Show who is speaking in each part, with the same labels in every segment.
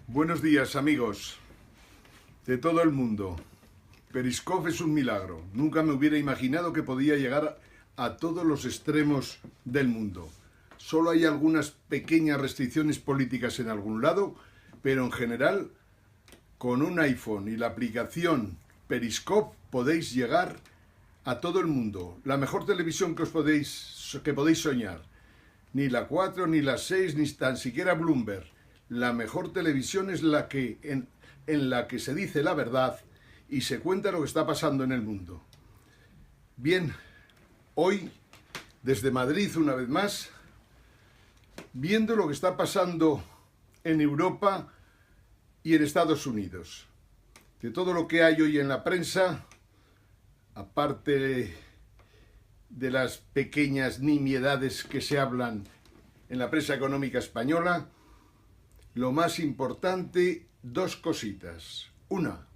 Speaker 1: Buenos días, amigos de todo el mundo. Periscope es un milagro. Nunca me hubiera imaginado que podía llegar a todos los extremos del mundo. Solo hay algunas pequeñas restricciones políticas en algún lado, pero en general, con un iPhone y la aplicación Periscope podéis llegar a todo el mundo. La mejor televisión que podéis soñar. Ni la 4, ni la 6, ni tan siquiera Bloomberg. La mejor televisión es la que en la que se dice la verdad y se cuenta lo que está pasando en el mundo. Bien, hoy desde Madrid una vez más, viendo lo que está pasando en Europa y en Estados Unidos. De todo lo que hay hoy en la prensa, aparte de las pequeñas nimiedades que se hablan en la prensa económica española, lo más importante, dos cositas. Una,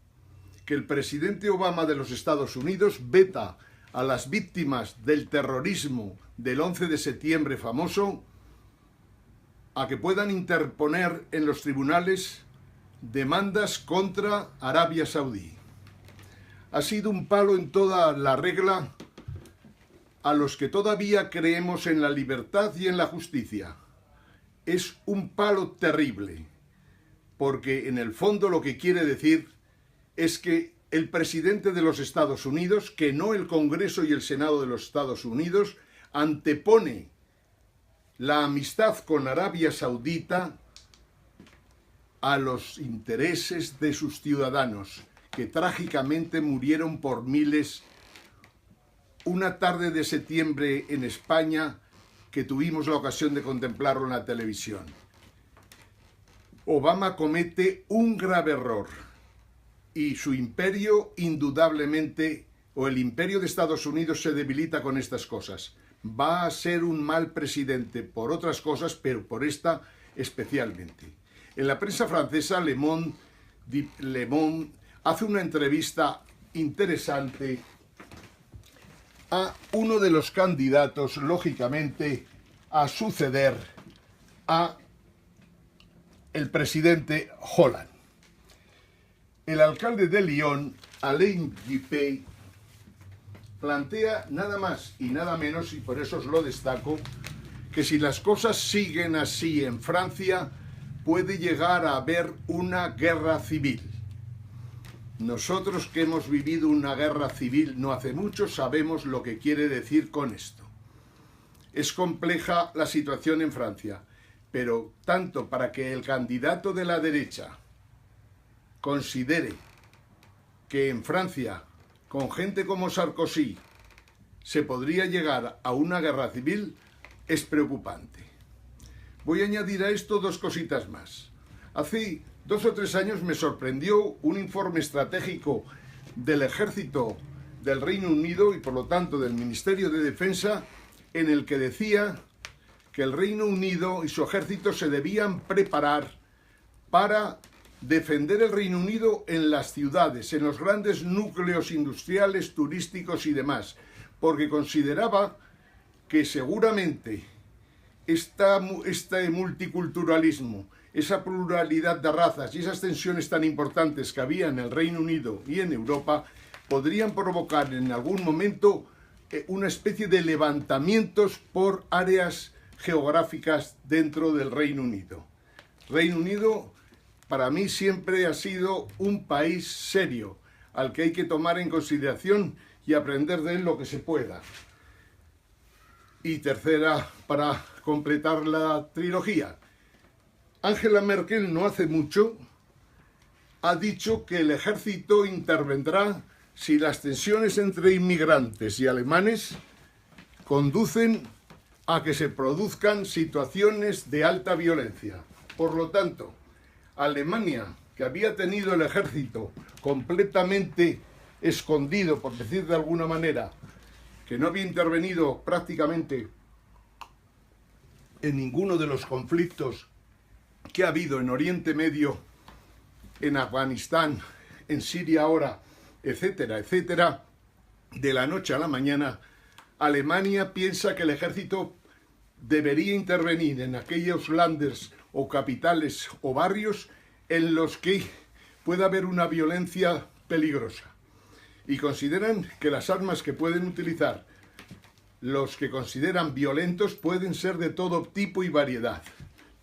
Speaker 1: que el presidente Obama de los Estados Unidos veta a las víctimas del terrorismo del 11 de septiembre famoso a que puedan interponer en los tribunales demandas contra Arabia Saudí. Ha sido un palo en toda la regla a los que todavía creemos en la libertad y en la justicia. Es un palo terrible, porque en el fondo lo que quiere decir es que el presidente de los Estados Unidos, que no el Congreso y el Senado de los Estados Unidos, antepone la amistad con Arabia Saudita a los intereses de sus ciudadanos, que trágicamente murieron por miles una tarde de septiembre en España, que tuvimos la ocasión de contemplarlo en la televisión. Obama comete un grave error y su imperio indudablemente, o el imperio de Estados Unidos, se debilita con estas cosas. Va a ser un mal presidente por otras cosas, pero por esta especialmente. En la prensa francesa, Le Monde hace una entrevista interesante a uno de los candidatos, lógicamente, a suceder a el presidente Hollande. El alcalde de Lyon, Alain Juppé, plantea nada más y nada menos, y por eso os lo destaco, que si las cosas siguen así en Francia, puede llegar a haber una guerra civil. Nosotros que hemos vivido una guerra civil no hace mucho sabemos lo que quiere decir con esto. Es compleja la situación en Francia, pero tanto para que el candidato de la derecha considere que en Francia, con gente como Sarkozy, se podría llegar a una guerra civil, es preocupante. Voy a añadir a esto dos cositas más. Hace 2 o 3 años me sorprendió un informe estratégico del ejército del Reino Unido y por lo tanto del Ministerio de Defensa, en el que decía que el Reino Unido y su ejército se debían preparar para defender el Reino Unido en las ciudades, en los grandes núcleos industriales, turísticos y demás, porque consideraba que seguramente este multiculturalismo, esa pluralidad de razas y esas tensiones tan importantes que había en el Reino Unido y en Europa podrían provocar en algún momento una especie de levantamientos por áreas geográficas dentro del Reino Unido. Reino Unido para mí siempre ha sido un país serio, al que hay que tomar en consideración y aprender de él lo que se pueda. Y tercera, para completar la trilogía, Angela Merkel no hace mucho ha dicho que el ejército intervendrá si las tensiones entre inmigrantes y alemanes conducen a que se produzcan situaciones de alta violencia. Por lo tanto, Alemania, que había tenido el ejército completamente escondido, por decir de alguna manera, que no había intervenido prácticamente en ninguno de los conflictos que ha habido en Oriente Medio, en Afganistán, en Siria ahora, etcétera, etcétera, de la noche a la mañana, Alemania piensa que el ejército debería intervenir en aquellos landers o capitales o barrios en los que pueda haber una violencia peligrosa. Y consideran que las armas que pueden utilizar los que consideran violentos pueden ser de todo tipo y variedad.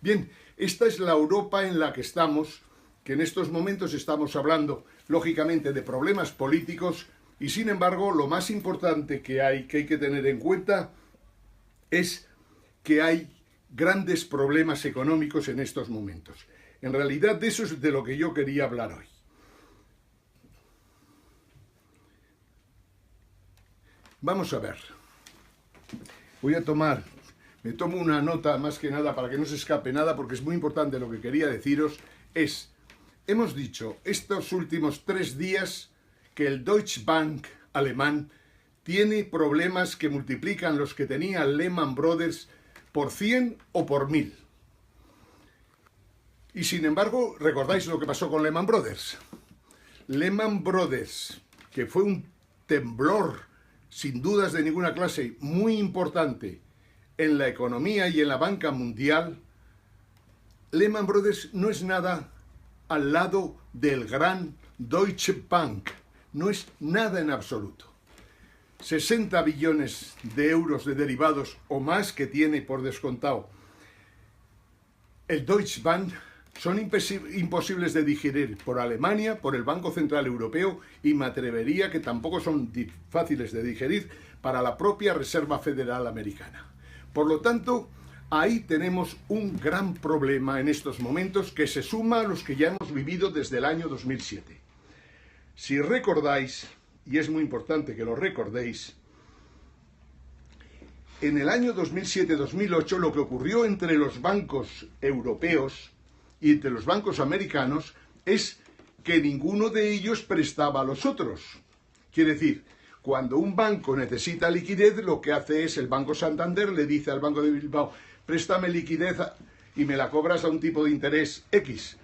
Speaker 1: Bien, esta es la Europa en la que estamos, que en estos momentos estamos hablando, lógicamente, de problemas políticos, y sin embargo, lo más importante que hay que tener en cuenta es que hay grandes problemas económicos en estos momentos. En realidad, de eso es de lo que yo quería hablar hoy. Vamos a ver. Me tomo una nota más que nada para que no se escape nada, porque es muy importante lo que quería deciros. Hemos dicho estos últimos 3 días que el Deutsche Bank alemán tiene problemas que multiplican los que tenía Lehman Brothers por 100 o por 1000. Y sin embargo, ¿recordáis lo que pasó con Lehman Brothers? Lehman Brothers, que fue un temblor sin dudas de ninguna clase muy importante en la economía y en la banca mundial, Lehman Brothers no es nada al lado del gran Deutsche Bank, no es nada en absoluto. 60 billones de euros de derivados o más que tiene por descontado el Deutsche Bank son imposibles de digerir por Alemania, por el Banco Central Europeo, y me atrevería que tampoco son fáciles de digerir para la propia Reserva Federal Americana. Por lo tanto, ahí tenemos un gran problema en estos momentos que se suma a los que ya hemos vivido desde el año 2007. Si recordáis, y es muy importante que lo recordéis, en el año 2007-2008 lo que ocurrió entre los bancos europeos y entre los bancos americanos es que ninguno de ellos prestaba a los otros. Quiere decir, cuando un banco necesita liquidez, lo que hace es el Banco Santander le dice al Banco de Bilbao: préstame liquidez y me la cobras a un tipo de interés X.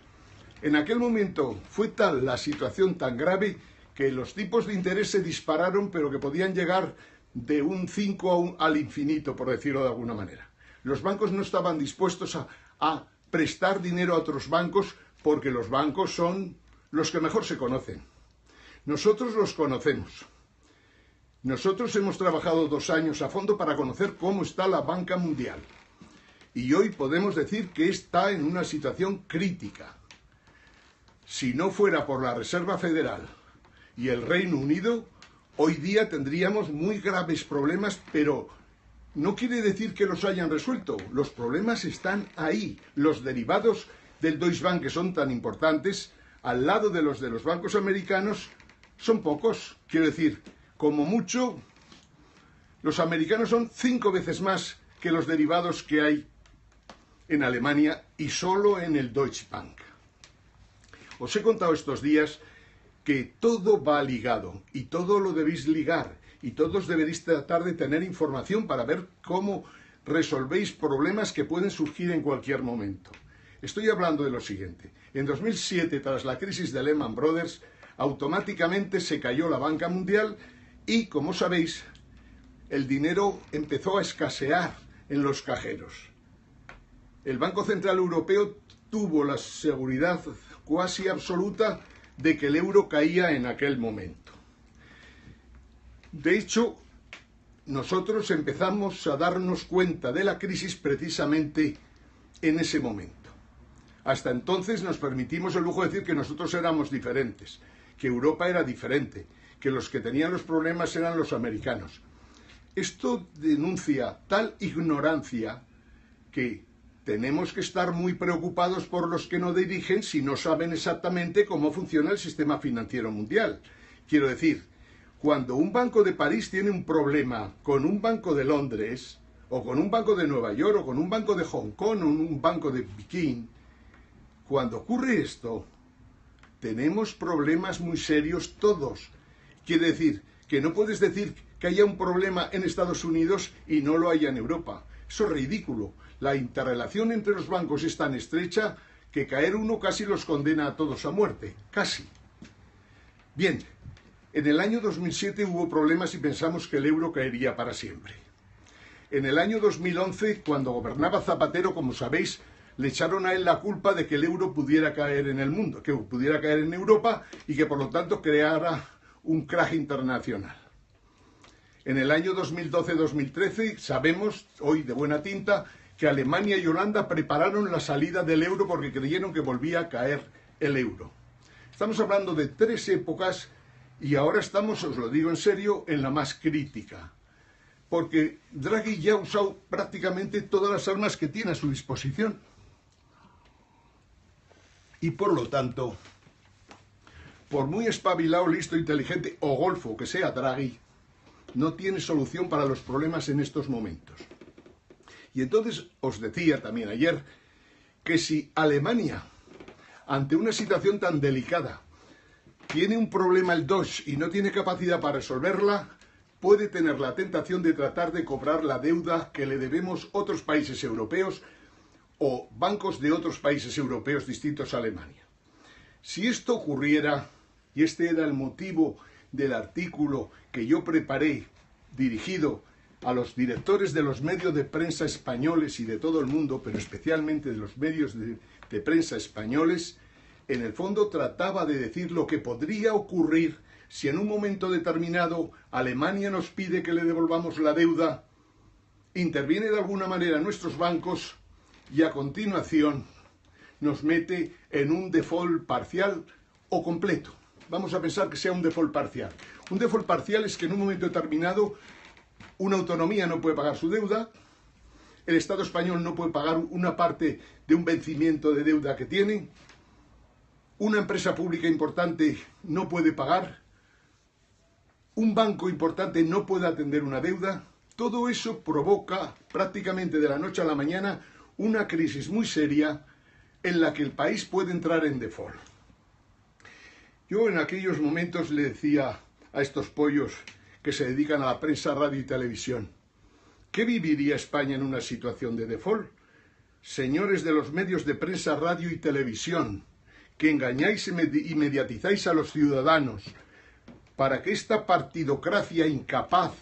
Speaker 1: En aquel momento fue tal la situación tan grave que los tipos de interés se dispararon, pero que podían llegar de un 5 al infinito, por decirlo de alguna manera. Los bancos no estaban dispuestos a prestar dinero a otros bancos, porque los bancos son los que mejor se conocen. Nosotros los conocemos. Nosotros hemos trabajado 2 años a fondo para conocer cómo está la banca mundial. Y hoy podemos decir que está en una situación crítica. Si no fuera por la Reserva Federal y el Reino Unido, hoy día tendríamos muy graves problemas, pero no quiere decir que los hayan resuelto. Los problemas están ahí. Los derivados del Deutsche Bank, que son tan importantes, al lado de los bancos americanos, son pocos. Quiero decir, como mucho, los americanos son 5 veces más que los derivados que hay en Alemania y solo en el Deutsche Bank. Os he contado estos días que todo va ligado y todo lo debéis ligar. Y todos deberéis tratar de tener información para ver cómo resolvéis problemas que pueden surgir en cualquier momento. Estoy hablando de lo siguiente. En 2007, tras la crisis de Lehman Brothers, automáticamente se cayó la banca mundial y, como sabéis, el dinero empezó a escasear en los cajeros. El Banco Central Europeo tuvo la seguridad cuasi absoluta de que el euro caía en aquel momento. De hecho, nosotros empezamos a darnos cuenta de la crisis precisamente en ese momento. Hasta entonces nos permitimos el lujo de decir que nosotros éramos diferentes, que Europa era diferente, que los que tenían los problemas eran los americanos. Esto denuncia tal ignorancia que tenemos que estar muy preocupados por los que no dirigen si no saben exactamente cómo funciona el sistema financiero mundial. Quiero decir, cuando un banco de París tiene un problema con un banco de Londres, o con un banco de Nueva York, o con un banco de Hong Kong, o un banco de Pekín, cuando ocurre esto, tenemos problemas muy serios todos. Quiere decir que no puedes decir que haya un problema en Estados Unidos y no lo haya en Europa. Eso es ridículo. La interrelación entre los bancos es tan estrecha que caer uno casi los condena a todos a muerte. Casi. Bien. En el año 2007 hubo problemas y pensamos que el euro caería para siempre. En el año 2011, cuando gobernaba Zapatero, como sabéis, le echaron a él la culpa de que el euro pudiera caer en el mundo, que pudiera caer en Europa y que por lo tanto creara un crash internacional. En el año 2012-2013 sabemos, hoy de buena tinta, que Alemania y Holanda prepararon la salida del euro porque creyeron que volvía a caer el euro. Estamos hablando de 3 épocas y ahora estamos, os lo digo en serio, en la más crítica. Porque Draghi ya ha usado prácticamente todas las armas que tiene a su disposición. Y por lo tanto, por muy espabilado, listo, inteligente o golfo que sea Draghi, no tiene solución para los problemas en estos momentos. Y entonces os decía también ayer que si Alemania, ante una situación tan delicada, tiene un problema el Deutsche y no tiene capacidad para resolverla, puede tener la tentación de tratar de cobrar la deuda que le debemos otros países europeos o bancos de otros países europeos distintos a Alemania. Si esto ocurriera, y este era el motivo del artículo que yo preparé dirigido a los directores de los medios de prensa españoles y de todo el mundo, pero especialmente de los medios de prensa españoles, en el fondo trataba de decir lo que podría ocurrir si en un momento determinado Alemania nos pide que le devolvamos la deuda, interviene de alguna manera nuestros bancos y a continuación nos mete en un default parcial o completo. Vamos a pensar que sea un default parcial. Un default parcial es que en un momento determinado una autonomía no puede pagar su deuda, el Estado español no puede pagar una parte de un vencimiento de deuda que tiene, una empresa pública importante no puede pagar, un banco importante no puede atender una deuda. Todo eso provoca prácticamente de la noche a la mañana una crisis muy seria en la que el país puede entrar en default. Yo en aquellos momentos le decía a estos pollos que se dedican a la prensa, radio y televisión, ¿qué viviría España en una situación de default? Señores de los medios de prensa, radio y televisión, que engañáis y mediatizáis a los ciudadanos para que esta partidocracia incapaz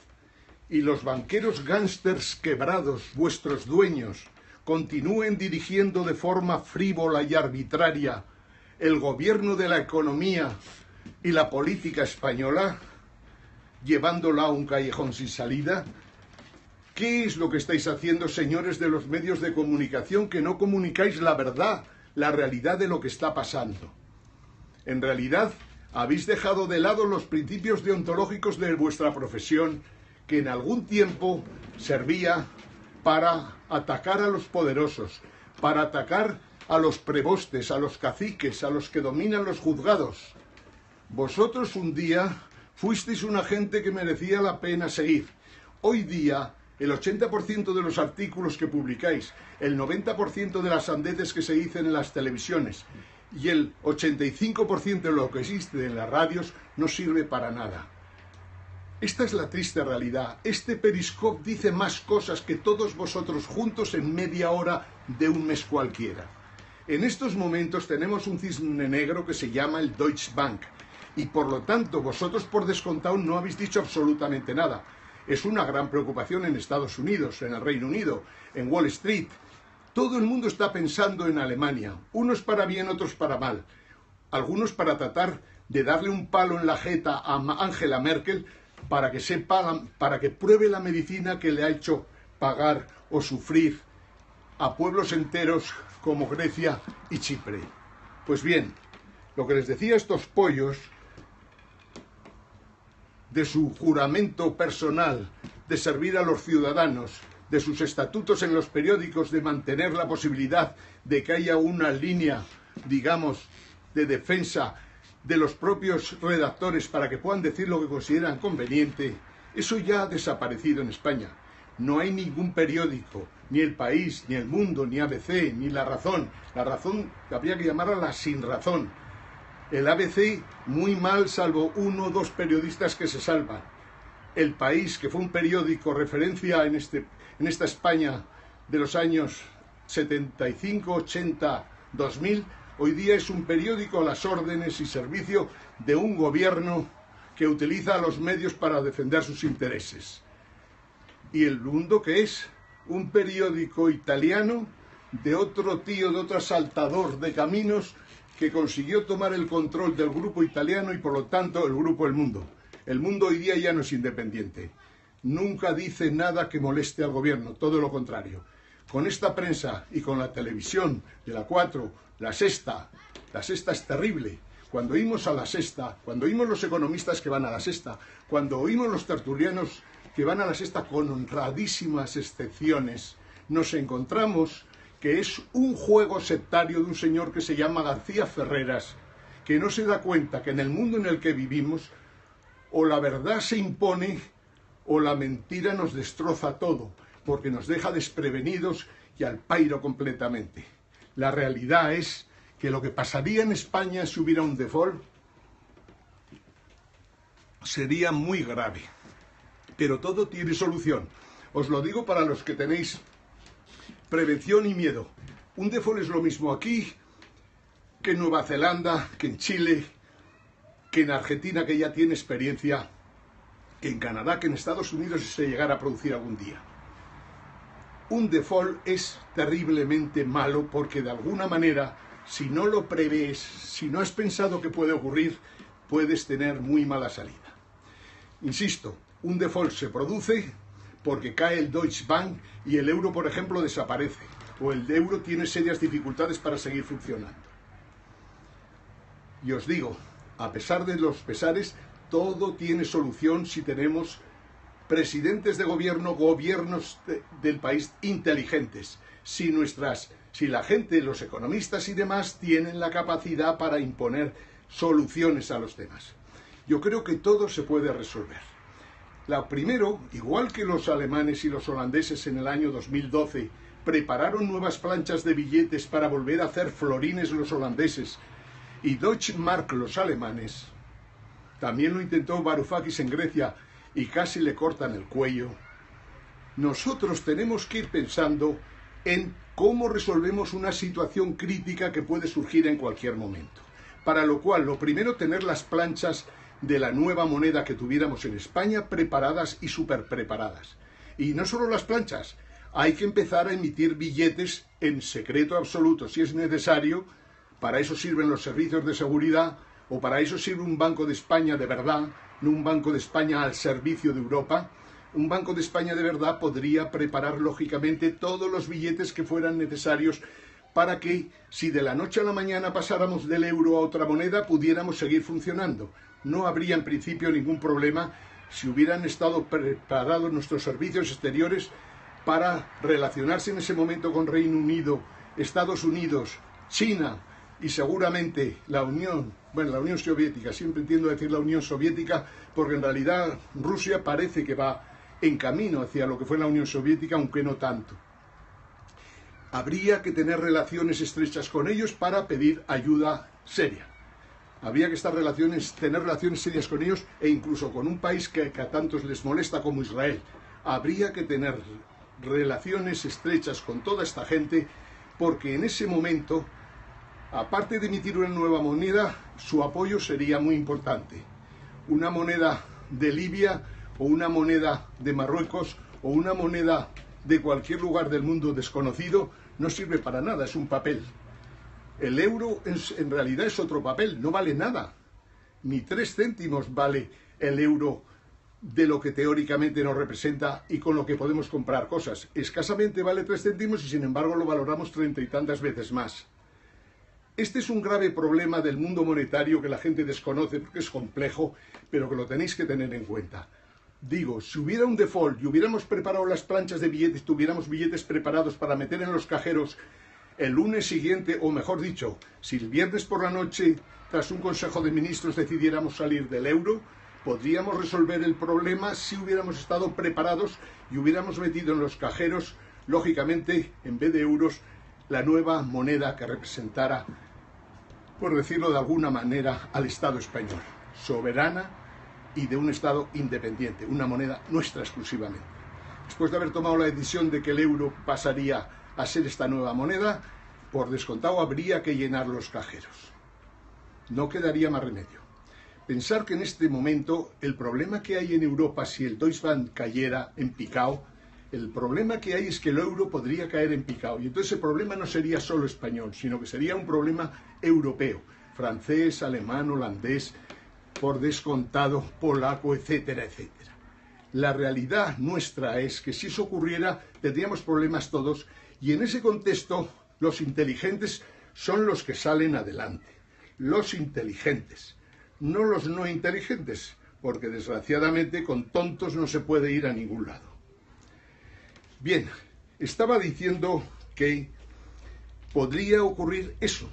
Speaker 1: y los banqueros gángsters quebrados, vuestros dueños, continúen dirigiendo de forma frívola y arbitraria el gobierno de la economía y la política española, llevándola a un callejón sin salida. ¿Qué es lo que estáis haciendo, señores de los medios de comunicación, que no comunicáis la verdad, la realidad de lo que está pasando? En realidad, habéis dejado de lado los principios deontológicos de vuestra profesión, que en algún tiempo servía para atacar a los poderosos, para atacar a los prebostes, a los caciques, a los que dominan los juzgados. Vosotros un día fuisteis una gente que merecía la pena seguir. Hoy día, el 80% de los artículos que publicáis, el 90% de las sandeces que se dicen en las televisiones y el 85% de lo que existe en las radios no sirve para nada. Esta es la triste realidad. Este Periscope dice más cosas que todos vosotros juntos en media hora de un mes cualquiera. En estos momentos tenemos un cisne negro que se llama el Deutsche Bank y por lo tanto vosotros por descontado no habéis dicho absolutamente nada. Es una gran preocupación en Estados Unidos, en el Reino Unido, en Wall Street. Todo el mundo está pensando en Alemania, unos para bien, otros para mal. Algunos para tratar de darle un palo en la jeta a Angela Merkel para que para que pruebe la medicina que le ha hecho pagar o sufrir a pueblos enteros como Grecia y Chipre. Pues bien, lo que les decía a estos pollos de su juramento personal de servir a los ciudadanos, de sus estatutos en los periódicos, de mantener la posibilidad de que haya una línea, digamos, de defensa de los propios redactores para que puedan decir lo que consideran conveniente, eso ya ha desaparecido en España. No hay ningún periódico, ni El País, ni El Mundo, ni ABC, ni La Razón. La Razón habría que llamarla la Sin Razón. El ABC, muy mal, salvo 1 o 2 periodistas que se salvan. El País, que fue un periódico referencia en esta España de los años 75, 80, 2000, hoy día es un periódico a las órdenes y servicio de un gobierno que utiliza los medios para defender sus intereses. Y El Mundo, que es un periódico italiano de otro tío, de otro asaltador de caminos que consiguió tomar el control del grupo italiano y por lo tanto el grupo El Mundo. El Mundo hoy día ya no es independiente. Nunca dice nada que moleste al gobierno, todo lo contrario. Con esta prensa y con la televisión de la 4, la Sexta es terrible. Cuando oímos a la Sexta, cuando oímos los economistas que van a la Sexta, cuando oímos los tertulianos que van a la Sexta con honradísimas excepciones, nos encontramos que es un juego sectario de un señor que se llama García Ferreras, que no se da cuenta que en el mundo en el que vivimos o la verdad se impone o la mentira nos destroza todo, porque nos deja desprevenidos y al pairo completamente. La realidad es que lo que pasaría en España si hubiera un default sería muy grave. Pero todo tiene solución. Os lo digo para los que tenéis prevención y miedo. Un default es lo mismo aquí que en Nueva Zelanda, que en Chile, que en Argentina, que ya tiene experiencia, que en Canadá, que en Estados Unidos si se llegara a producir algún día. Un default es terriblemente malo porque de alguna manera, si no lo prevés, si no has pensado que puede ocurrir, puedes tener muy mala salida. Insisto, un default se produce porque cae el Deutsche Bank y el euro, por ejemplo, desaparece, o el euro tiene serias dificultades para seguir funcionando. Y os digo, a pesar de los pesares, todo tiene solución si tenemos presidentes de gobierno, gobiernos del país inteligentes, si la gente, los economistas y demás tienen la capacidad para imponer soluciones a los temas. Yo creo que todo se puede resolver. Primero, igual que los alemanes y los holandeses en el año 2012 prepararon nuevas planchas de billetes para volver a hacer florines los holandeses y Deutsche Mark los alemanes, también lo intentó Varoufakis en Grecia y casi le cortan el cuello. Nosotros tenemos que ir pensando en cómo resolvemos una situación crítica que puede surgir en cualquier momento. Para lo cual, lo primero, tener las planchas de la nueva moneda que tuviéramos en España preparadas y súper preparadas. Y no solo las planchas, hay que empezar a emitir billetes en secreto absoluto, si es necesario. Para eso sirven los servicios de seguridad, o para eso sirve un Banco de España de verdad, no un Banco de España al servicio de Europa. Un Banco de España de verdad podría preparar lógicamente todos los billetes que fueran necesarios para que, si de la noche a la mañana pasáramos del euro a otra moneda, pudiéramos seguir funcionando. No habría en principio ningún problema si hubieran estado preparados nuestros servicios exteriores para relacionarse en ese momento con Reino Unido, Estados Unidos, China y seguramente la Unión Soviética. Siempre entiendo decir la Unión Soviética porque en realidad Rusia parece que va en camino hacia lo que fue la Unión Soviética, aunque no tanto. Habría que tener relaciones estrechas con ellos para pedir ayuda seria. Habría que tener relaciones serias con ellos e incluso con un país que a tantos les molesta como Israel. Habría que tener relaciones estrechas con toda esta gente porque en ese momento, aparte de emitir una nueva moneda, su apoyo sería muy importante. Una moneda de Libia o una moneda de Marruecos o una moneda de cualquier lugar del mundo desconocido no sirve para nada, es un papel. El euro en realidad es otro papel, no vale nada. Ni 3 céntimos vale el euro de lo que teóricamente nos representa y con lo que podemos comprar cosas. Escasamente vale 3 céntimos y sin embargo lo valoramos 30 y tantas veces más. Este es un grave problema del mundo monetario que la gente desconoce porque es complejo, pero que lo tenéis que tener en cuenta. Digo, si hubiera un default y hubiéramos preparado las planchas de billetes, tuviéramos billetes preparados para meter en los cajeros el lunes siguiente, o mejor dicho, si el viernes por la noche, tras un Consejo de Ministros, decidiéramos salir del euro, podríamos resolver el problema si hubiéramos estado preparados y hubiéramos metido en los cajeros, lógicamente, en vez de euros, la nueva moneda que representara, por decirlo de alguna manera, al Estado español, soberana y de un Estado independiente, una moneda nuestra exclusivamente. Después de haber tomado la decisión de que el euro pasaría a ser esta nueva moneda, por descontado habría que llenar los cajeros. No quedaría más remedio. Pensar que en este momento el problema que hay en Europa si el Deutsche Bank cayera en picado El problema que hay es que el euro podría caer en picado y entonces el problema no sería solo español, sino que sería un problema europeo, francés, alemán, holandés, por descontado, polaco, etcétera, etcétera. La realidad nuestra es que si eso ocurriera tendríamos problemas todos y en ese contexto los inteligentes son los que salen adelante. Los inteligentes, no los no inteligentes, porque desgraciadamente con tontos no se puede ir a ningún lado. Bien, estaba diciendo que podría ocurrir eso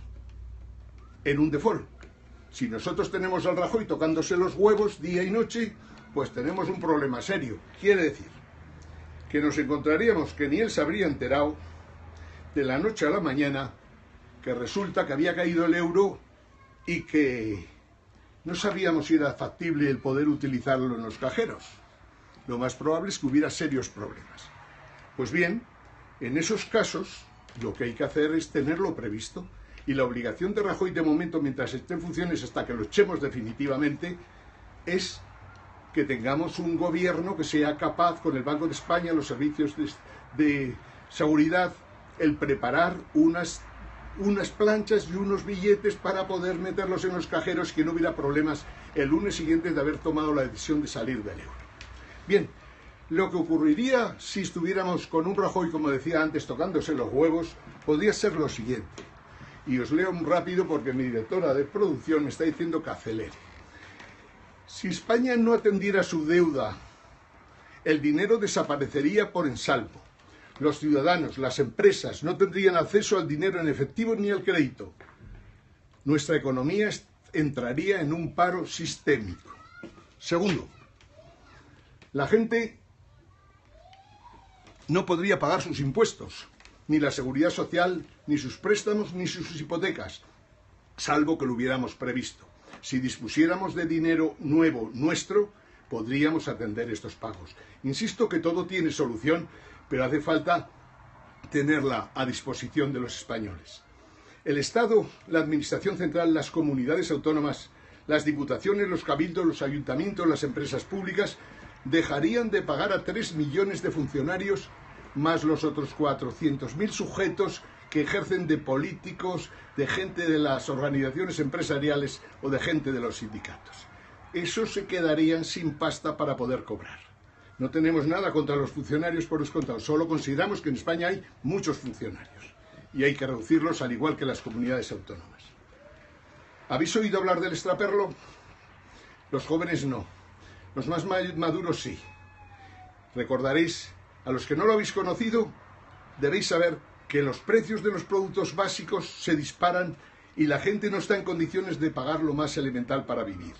Speaker 1: en un default. Si nosotros tenemos al Rajoy tocándose los huevos día y noche, pues tenemos un problema serio. Quiere decir que nos encontraríamos que ni él se habría enterado de la noche a la mañana que resulta que había caído el euro y que no sabíamos si era factible el poder utilizarlo en los cajeros. Lo más probable es que hubiera serios problemas. Pues bien, en esos casos lo que hay que hacer es tenerlo previsto y la obligación de Rajoy de momento, mientras esté en funciones hasta que lo echemos definitivamente, es que tengamos un gobierno que sea capaz, con el Banco de España, los servicios de seguridad, el preparar unas planchas y unos billetes para poder meterlos en los cajeros, que no hubiera problemas el lunes siguiente de haber tomado la decisión de salir del euro. Bien, lo que ocurriría si estuviéramos con un Rajoy, como decía antes, tocándose los huevos, podría ser lo siguiente. Y os leo muy rápido porque mi directora de producción me está diciendo que acelere. Si España no atendiera su deuda, el dinero desaparecería por ensalmo. Los ciudadanos, las empresas, no tendrían acceso al dinero en efectivo ni al crédito. Nuestra economía entraría en un paro sistémico. Segundo, la gente no podría pagar sus impuestos, ni la seguridad social, ni sus préstamos, ni sus hipotecas, salvo que lo hubiéramos previsto. Si dispusiéramos de dinero nuevo nuestro, podríamos atender estos pagos. Insisto que todo tiene solución, pero hace falta tenerla a disposición de los españoles. El Estado, la Administración Central, las comunidades autónomas, las diputaciones, los cabildos, los ayuntamientos, las empresas públicas, dejarían de pagar a 3 millones de funcionarios, más los otros 400.000 sujetos que ejercen de políticos, de gente de las organizaciones empresariales o de gente de los sindicatos. Esos se quedarían sin pasta para poder cobrar. No tenemos nada contra los funcionarios por descontado, solo consideramos que en España hay muchos funcionarios y hay que reducirlos al igual que las comunidades autónomas. ¿Habéis oído hablar del extraperlo? Los jóvenes no, los más maduros sí. Recordaréis, a los que no lo habéis conocido, debéis saber que los precios de los productos básicos se disparan y la gente no está en condiciones de pagar lo más elemental para vivir.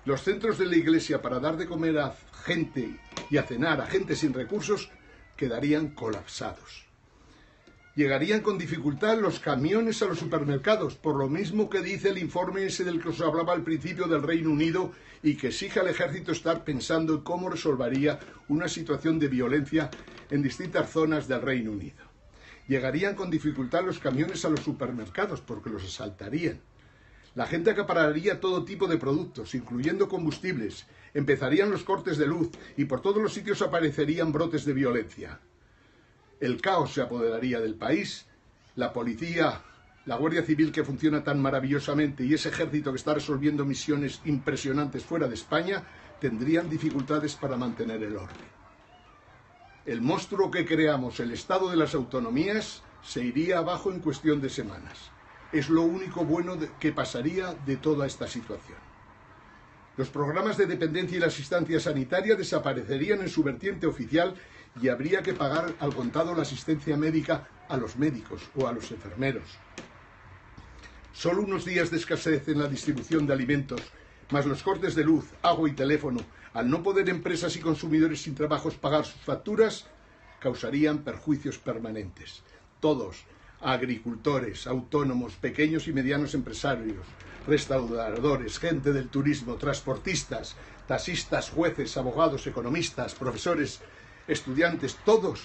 Speaker 1: Los centros de la iglesia para dar de comer a gente y a cenar a gente sin recursos quedarían colapsados. Llegarían con dificultad los camiones a los supermercados, por lo mismo que dice el informe ese del que os hablaba al principio del Reino Unido y que exige al ejército estar pensando en cómo resolvería una situación de violencia en distintas zonas del Reino Unido. Llegarían con dificultad los camiones a los supermercados porque los asaltarían. La gente acapararía todo tipo de productos, incluyendo combustibles. Empezarían los cortes de luz y por todos los sitios aparecerían brotes de violencia. El caos se apoderaría del país. La policía, la Guardia Civil que funciona tan maravillosamente y ese ejército que está resolviendo misiones impresionantes fuera de España tendrían dificultades para mantener el orden. El monstruo que creamos, el Estado de las autonomías, se iría abajo en cuestión de semanas. Es lo único bueno que pasaría de toda esta situación. Los programas de dependencia y la asistencia sanitaria desaparecerían en su vertiente oficial y habría que pagar al contado la asistencia médica a los médicos o a los enfermeros. Solo unos días de escasez en la distribución de alimentos, más los cortes de luz, agua y teléfono, al no poder empresas y consumidores sin trabajos pagar sus facturas, causarían perjuicios permanentes. Todos, agricultores, autónomos, pequeños y medianos empresarios, restauradores, gente del turismo, transportistas, taxistas, jueces, abogados, economistas, profesores, estudiantes, todos,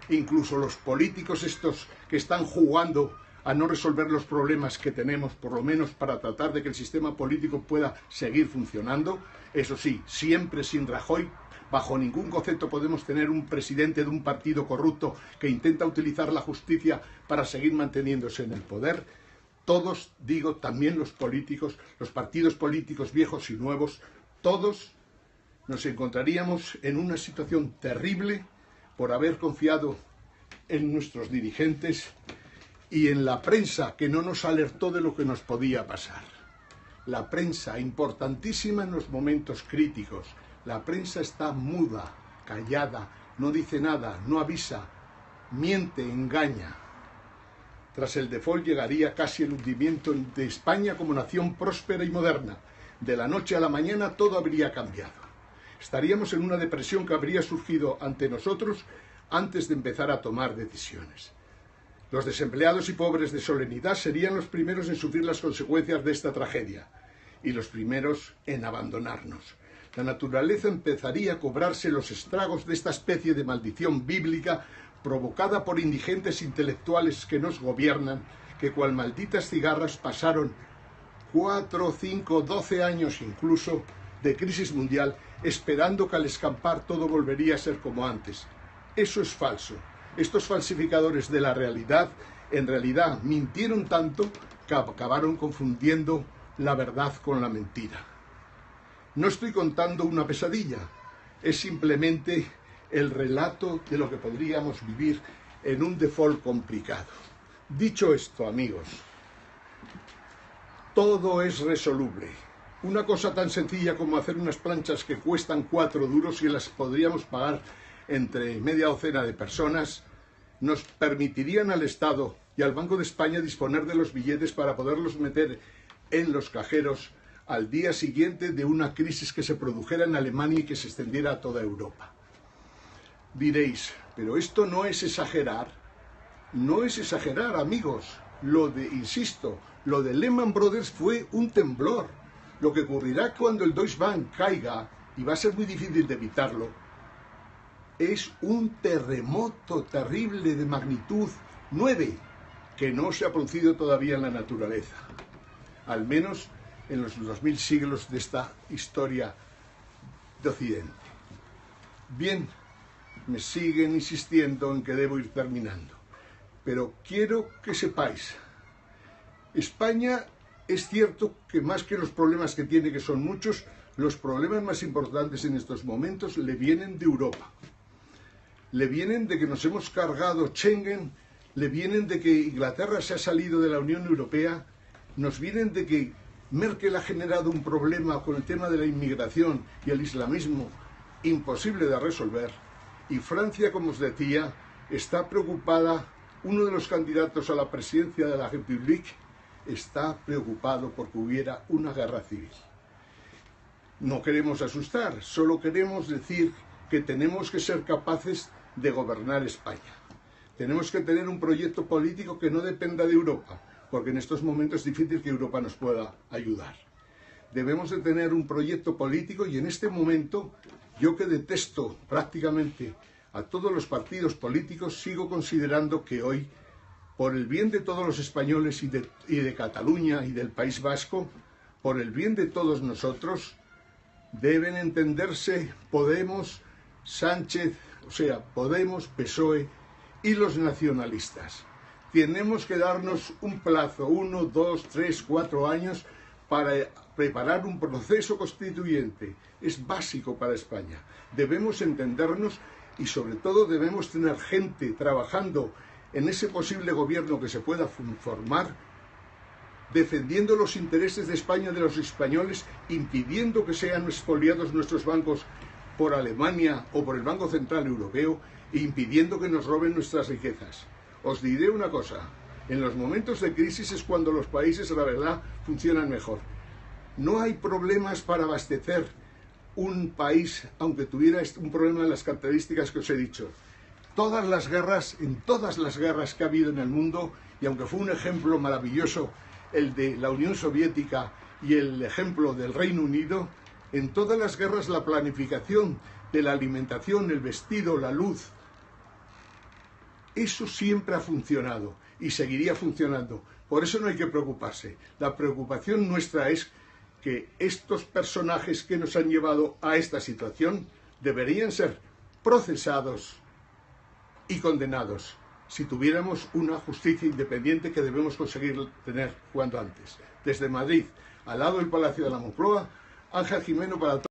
Speaker 1: incluso los políticos estos que están jugando a no resolver los problemas que tenemos, por lo menos para tratar de que el sistema político pueda seguir funcionando, eso sí, siempre sin Rajoy, Bajo ningún concepto podemos tener un presidente de un partido corrupto que intenta utilizar la justicia para seguir manteniéndose en el poder. Todos, digo, también los políticos, los partidos políticos viejos y nuevos, todos nos encontraríamos en una situación terrible por haber confiado en nuestros dirigentes y en la prensa, que no nos alertó de lo que nos podía pasar. La prensa, importantísima en los momentos críticos. La prensa está muda, callada, no dice nada, no avisa, miente, engaña. Tras el default llegaría casi el hundimiento de España como nación próspera y moderna. De la noche a la mañana todo habría cambiado. Estaríamos en una depresión que habría surgido ante nosotros antes de empezar a tomar decisiones. Los desempleados y pobres de solemnidad serían los primeros en sufrir las consecuencias de esta tragedia y los primeros en abandonarnos. La naturaleza empezaría a cobrarse los estragos de esta especie de maldición bíblica provocada por indigentes intelectuales que nos gobiernan, que cual malditas cigarras pasaron 4, 5, 12 años incluso de crisis mundial, esperando que al escampar todo volvería a ser como antes. Eso es falso. Estos falsificadores de la realidad, en realidad mintieron tanto que acabaron confundiendo la verdad con la mentira. No estoy contando una pesadilla, es simplemente el relato de lo que podríamos vivir en un default complicado. Dicho esto, amigos, todo es resoluble. Una cosa tan sencilla como hacer unas planchas que cuestan 4 duros y las podríamos pagar entre media docena de personas, nos permitirían al Estado y al Banco de España disponer de los billetes para poderlos meter en los cajeros al día siguiente de una crisis que se produjera en Alemania y que se extendiera a toda Europa. Diréis, pero esto no es exagerar. No es exagerar, amigos. Insisto, lo de Lehman Brothers fue un temblor. Lo que ocurrirá cuando el Deutsche Bank caiga, y va a ser muy difícil de evitarlo, es un terremoto terrible de magnitud 9, que no se ha producido todavía en la naturaleza. Al menos en los 2000 siglos de esta historia de Occidente. Bien, me siguen insistiendo en que debo ir terminando, pero quiero que sepáis, España es cierto que más que los problemas que tiene, que son muchos, los problemas más importantes en estos momentos le vienen de Europa. Le vienen de que nos hemos cargado Schengen, le vienen de que Inglaterra se ha salido de la Unión Europea, nos vienen de que Merkel ha generado un problema con el tema de la inmigración y el islamismo imposible de resolver, y Francia, como os decía, está preocupada. Uno de los candidatos a la presidencia de la República está preocupado porque hubiera una guerra civil. No queremos asustar, solo queremos decir que tenemos que ser capaces de gobernar España. Tenemos que tener un proyecto político que no dependa de Europa, porque en estos momentos es difícil que Europa nos pueda ayudar. Debemos de tener un proyecto político y en este momento, yo que detesto prácticamente a todos los partidos políticos, sigo considerando que hoy, por el bien de todos los españoles y de Cataluña y del País Vasco, por el bien de todos nosotros, deben entenderse Podemos, Sánchez, Podemos, PSOE y los nacionalistas. Tenemos que darnos un plazo, 1, 2, 3, 4 años para preparar un proceso constituyente. Es básico para España. Debemos entendernos y sobre todo debemos tener gente trabajando en ese posible gobierno que se pueda formar, defendiendo los intereses de España, de los españoles, impidiendo que sean expoliados nuestros bancos por Alemania o por el Banco Central Europeo, e impidiendo que nos roben nuestras riquezas. Os diré una cosa, en los momentos de crisis es cuando los países, la verdad, funcionan mejor. No hay problemas para abastecer un país, aunque tuviera un problema de las características que os he dicho. En todas las guerras que ha habido en el mundo, y aunque fue un ejemplo maravilloso el de la Unión Soviética y el ejemplo del Reino Unido, en todas las guerras la planificación de la alimentación, el vestido, la luz, eso siempre ha funcionado y seguiría funcionando. Por eso no hay que preocuparse. La preocupación nuestra es que estos personajes que nos han llevado a esta situación deberían ser procesados y condenados si tuviéramos una justicia independiente que debemos conseguir tener cuanto antes. Desde Madrid, al lado del Palacio de la Moncloa, Ángel Jimeno para